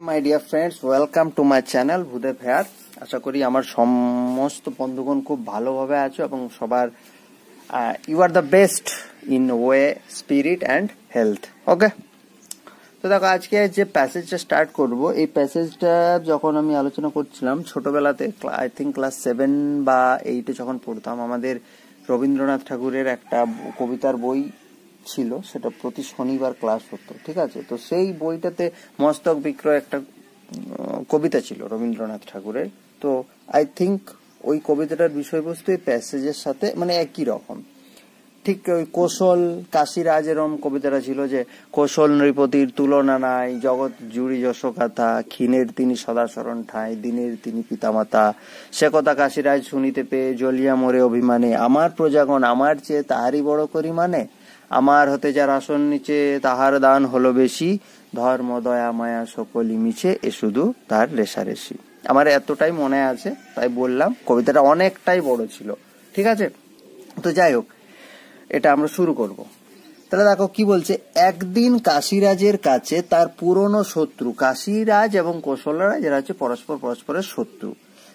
My dear friends, welcome to my channel Bhudeb here. আশা করি আমার সমস্ত বন্ধুগণ খুব ভালোভাবে আছো এবং সবার you are the best in way spirit and health. Okay, তো দেখো আজকে যে প্যাসেজটা স্টার্ট করব, এই প্যাসেজটা যখন আমি আলোচনা করছিলাম ছোটবেলাতে, আই থিঙ্ক ক্লাস 7 বা 8-এ যখন পড়তাম, আমাদের রবীন্দ্রনাথ ঠাকুরের একটা কবিতার বই ছিল, সেটা প্রতি শনিবার ক্লাস হতো, ঠিক আছে। তো সেই বইটাতে মস্তক বিক্রয় একটা কবিতা ছিল রবীন্দ্রনাথ ঠাকুরের। তো আই থিঙ্ক ওই কবিতাটার বিষয়বস্তু এই প্যাসেজের সাথে মানে একই রকম। ঠিক ওই কৌশল কাশীরাজ এরম কবিতাটা ছিল যে, কৌশল নৃপতির তুলনা নাই, জগৎ জুড়ি যশোগাথা, ক্ষীণের তিনি সদাচরণ ঠাঁই, দিনের তিনি পিতামাতা, সে কথা কাশীরাজ শুনিতে পেয়ে জ্বলিয়া মরে অভিমানে, আমার প্রজাগণ আমার চেয়ে তাহারই বড় করি মানে, আমার হতে যার আসন নিচে তাহার দান হলো বেশি, ধর্ম দয়া মায়া সকলই মিছে এ শুধু তার রেশারেশি। আমার এতটাই মনে আছে, তাই বললাম। কবিতাটা অনেকটাই বড় ছিল, ঠিক আছে। তো যাই হোক, এটা আমরা শুরু করব। তাহলে দেখো কি বলছে, একদিন কাশীরাজের কাছে তার পুরনো শত্রু, কাশীরাজ এবং কৌশলরাজ এরা হচ্ছে পরস্পরের শত্রু।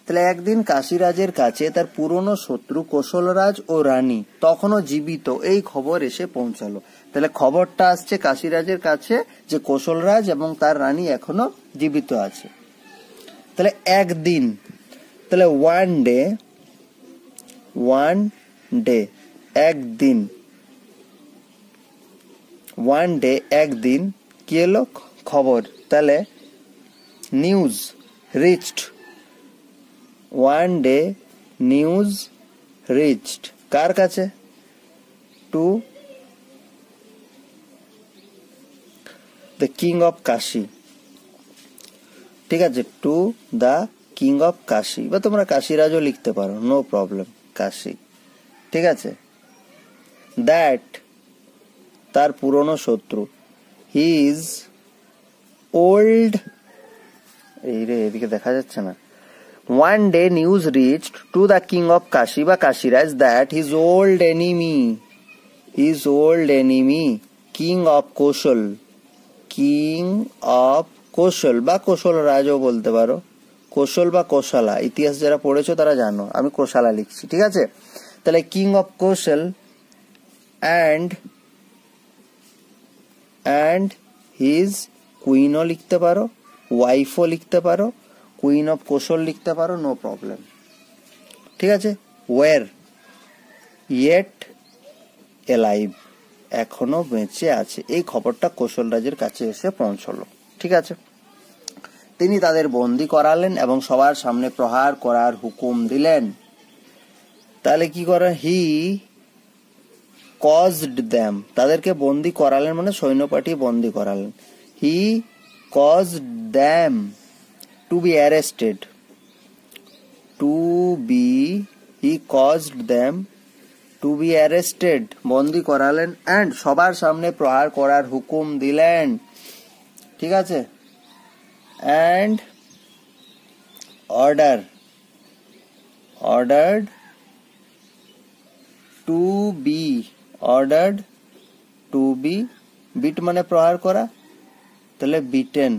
তাহলে একদিন কাশীরাজের কাছে তার পুরনো শত্রু কৌশলরাজ ও রানী তখনও জীবিত এই খবর এসে পৌঁছালো। তাহলে খবরটা আসছে কাশীরাজের কাছে যে কৌশলরাজ এবং তার রানী এখনো জীবিত আছে। তাহলে একদিন, তাহলে ওয়ান ডে একদিন কি এলো খবর, তাহলে news reached, one day news reached কার কাছে, to the king of Kashi, ঠিক আছে, to the king of Kashi, বা তোমরা কাশীরাজও লিখতে পারো, নো প্রবলেম, কাশী, ঠিক আছে। দ্যাট তার পুরনো শত্রু, হিজ ওল্ড, এই রে এদিকে দেখা যাচ্ছে না, one day news reached to the king of Kashi বা Kashiraj that his old enemy king of কৌশল বা কৌশল রাজও বলতে পারো, কৌশল বা কোশালা, ইতিহাস যারা পড়েছো তারা জানো, আমি কোশালা লিখছি, ঠিক আছে। তাহলে কিং অফ কৌশল and his কুইনও লিখতে পারো, ওয়াইফও লিখতে পারো, কুইন অফ কৌশল লিখতে পারো, নো প্রবলেম, ঠিক আছে। ওয়ার ইয়েট এলাইভ, এখনো বেঁচে আছে, এই খবরটা কৌশলরাজের কাছে এসে পৌঁছলো, ঠিক আছে। তিনি তাদের বন্দী করালেন এবং সবার সামনে প্রহার করার হুকুম দিলেন। তাহলে কি করা, হি কজড দ্যাম, তাদেরকে বন্দী করালেন মানে সৈন্য পাঠিয়ে বন্দী করালেন। He caused them to be arrested, he caused them to be arrested, বন্দী করালেন, and সবার সামনে প্রহার করার হুকুম দিলেন, ঠিক আছে। and ordered to be beat মানে প্রহার করা, তাহলে beaten,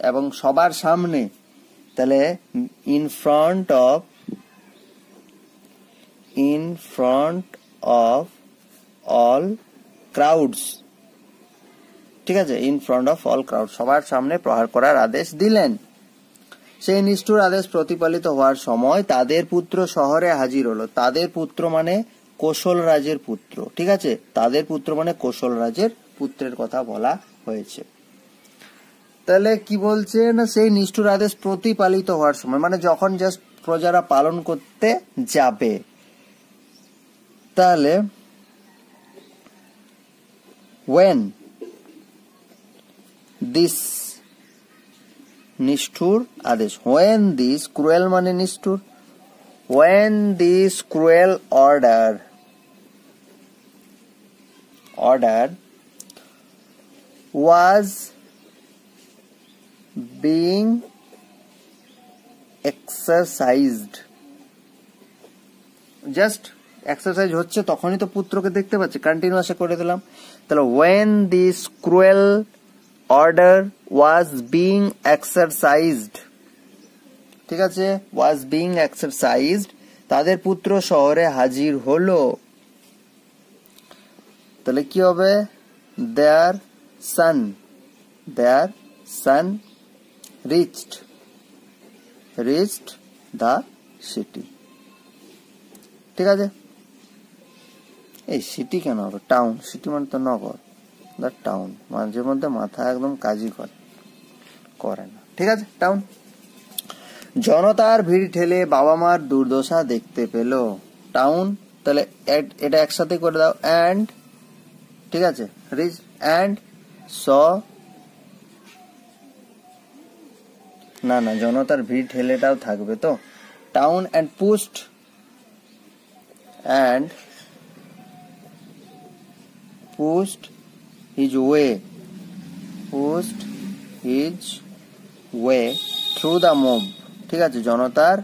এবং সবার সামনে, তাহলে in front of all crowds, ঠিক আছে, in front of all crowds, সবার সামনে প্রহার করার আদেশ দিলেন। সেই নিষ্ঠুর আদেশ প্রতিপালিত হওয়ার সময় তাদের পুত্র শহরে হাজির হলো। তাদের পুত্র মানে কৌশল রাজের পুত্র, ঠিক আছে, তাদের পুত্র মানে কৌশল রাজের পুত্রের কথা বলা হয়েছে। তাহলে কি বলছে না, সেই নিষ্ঠুর আদেশ প্রতিপালিত হওয়ার সময় মানে যখন জাস্ট প্রজারা পালন করতে যাবে, তাহলে when this নিষ্ঠুর আদেশ, when this cruel মানে নিষ্ঠুর, when this cruel order was being exercised, just exercise হচ্ছে তখনই তো পুত্রকে দেখতে পাচ্ছে, কন্টিনিউয়াসে করে দিলাম। তাহলে when this cruel order was being exercised, ঠিক আছে, was being exercised, তাদের পুত্র শহরে হাজির হলো, তাহলে কি হবে, their son reached the city, ঠিক আছে। এই সিটি কেন হবে, টাউন, সিটি মানে তো নগর, দ্য টাউন, মাঝে মধ্যে মাথা একদম কাজই করে না, ঠিক আছে, টাউন। জনতার ভিড় ঠেলে বাবা মার দুর্দশা দেখতে পেল, টাউন, তাহলে এটা একসাথে করে দাও, অ্যান্ড, ঠিক আছে, রিচ অ্যান্ড স, না জনতার ভিড় ঠেলেটাও থাকবে তো, town and pushed his way through the mob, ঠিক আছে, জনতার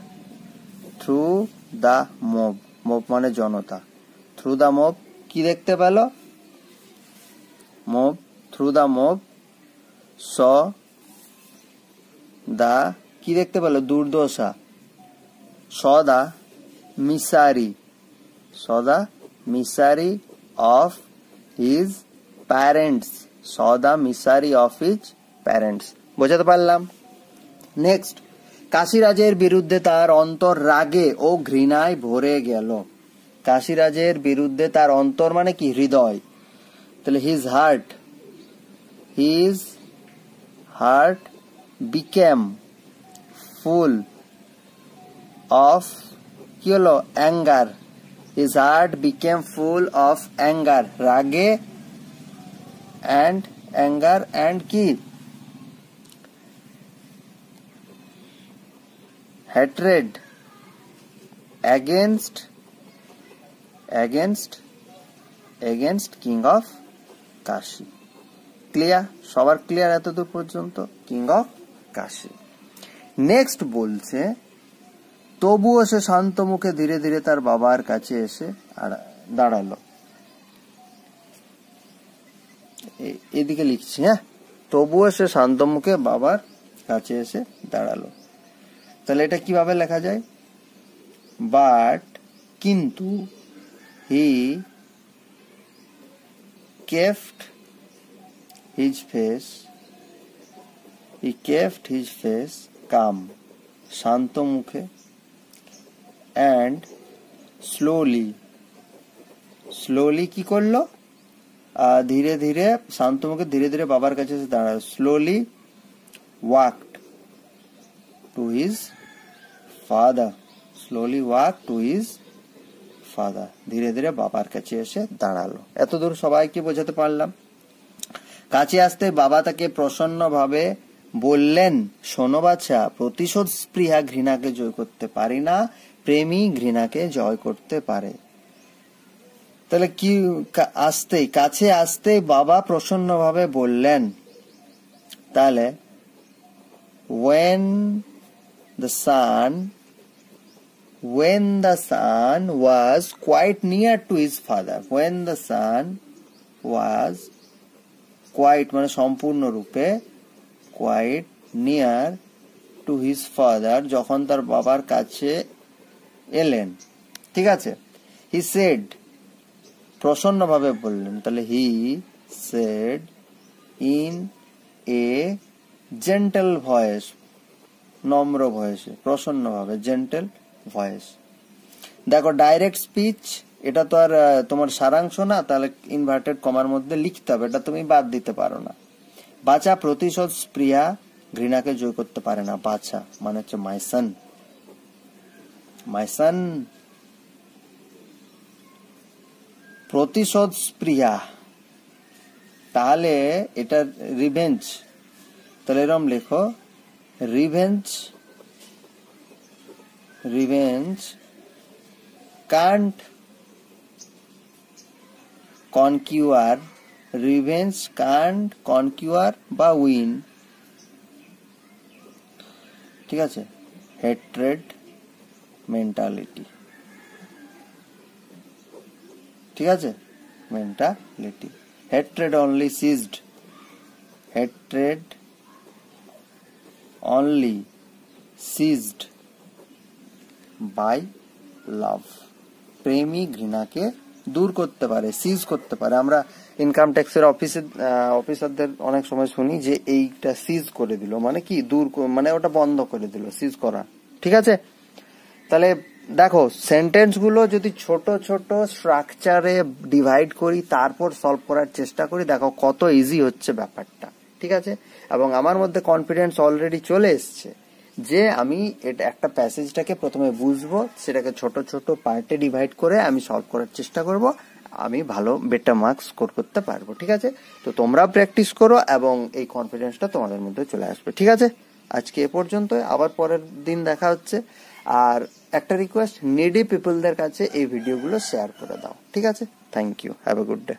through the mob মানে জনতা, through the mob কি দেখতে পেল, mob, through the mob saw the কি দেখতে পেল, দুর্দশা, saw the misery of his parents, বোঝাতে পারলাম। নেক্সট, কাশীরাজের বিরুদ্ধে তার অন্তর রাগে ও ঘৃণায় ভরে গেল, কাশীরাজের বিরুদ্ধে তার অন্তর মানে কি, হৃদয়, তাহলে his heart became full of, কি হলো, anger, his heart became full of anger, রাগে and কি, hatred against king of Kashi, clear, সবার ক্লিয়ার এতদূর পর্যন্ত, কিং অফ কাশী। নেক্সট বলছে, তবুও সে শান্ত মুখে ধীরে ধীরে তার বাবার কাছে এসে দাঁড়ালো, এদিকে লিখছি, হ্যাঁ, তবুও সে শান্ত মুখে বাবার কাছে এসে দাঁড়ালো, তাহলে এটা কিভাবে লেখা যায়, বাট, কিন্তু, হি kept his face calm, শান্ত মুখে, and slowly কি করলো, ধীরে ধীরে, শান্ত মুখে ধীরে ধীরে বাবার কাছে এসে দাঁড়ালো, slowly walked to his father, ধীরে ধীরে বাবার কাছে এসে দাঁড়ালো। এতদূর সবাইকে বোঝাতে পারলাম। কাছে আসতে বাবা তাকে প্রসন্ন ভাবে বললেন, শোনো বাছা, প্রতিশোধ স্পৃহা ঘৃণাকে জয় করতে পারি না, প্রেমী ঘৃণাকে জয় করতে পারে। তাহলে কি, কাছে আসতে বাবা প্রসন্ন ভাবে বললেন, তাহলে when the son was quite near to his father, when the son was quite মানে সম্পূর্ণরূপে, quite near to his father, যখন তার বাবার কাছে এলেন, ঠিক আছে, he said, প্রসন্নভাবে বললেন, তাহলে he said in a gentle voice, নম্র ভয়েসে, প্রসন্নভাবে, জেন্টেল ভয়েস। দেখো ডাইরেক্ট স্পিচ, এটা তো আর তোমার সারাংশ না, তাহলে ইনভার্টেড কমার মধ্যে লিখতে হবে, এটা তুমি বাদ দিতে পারো না। বাছা প্রতিশোধ স্পৃহা ঘৃণাকে জয় করতে পারে না, বাছা মানে হচ্ছে মাই সন, প্রতিশোধ স্পৃহা, তাহলে এটা রিভেঞ্জ, তাহলে এরকম লেখো, রিভেঞ্জ can't conquer বা উইন, ঠিক আছে, হেট্রেড মেন্টালিটি, ঠিক আছে, mentality, hatred only ceased, hatred only seized by love. প্রেমই ঘৃণাকে দূর করতে পারে, সিজ করতে পারে। আমরা ইনকাম ট্যাক্সের অফিসারদের অনেক সময় শুনি যে এইটা সিজ করে দিল, মানে কি দূর, মানে ওটা বন্ধ করে দিল, সিজ করা। ঠিক আছে, তাহলে দেখো সেন্টেন্স গুলো যদি ছোট ছোট স্ট্রাকচারে ডিভাইড করি, তারপর সলভ করার চেষ্টা করি, দেখো কত ইজি হচ্ছে ব্যাপারটা। ঠিক আছে, এবং আমার মধ্যে কনফিডেন্স অলরেডি চলে এসছে যে আমি এটা একটা প্যাসেজটাকে প্রথমে বুঝবো, সেটাকে ছোট ছোট পার্টে ডিভাইড করে আমি সলভ করার চেষ্টা করব, আমি ভালো বেটার মার্কস স্কোর করতে পারবো। ঠিক আছে, তো তোমরা প্র্যাকটিস করো এবং এই কনফিডেন্সটা তোমাদের মধ্যে চলে আসবে। ঠিক আছে, আজকে এ পর্যন্ত, আবার পরের দিন দেখা হচ্ছে। আর একটা রিকোয়েস্ট, নিডি পিপলদের কাছে এই ভিডিওগুলো শেয়ার করে দাও। ঠিক আছে, thank you, have a good day.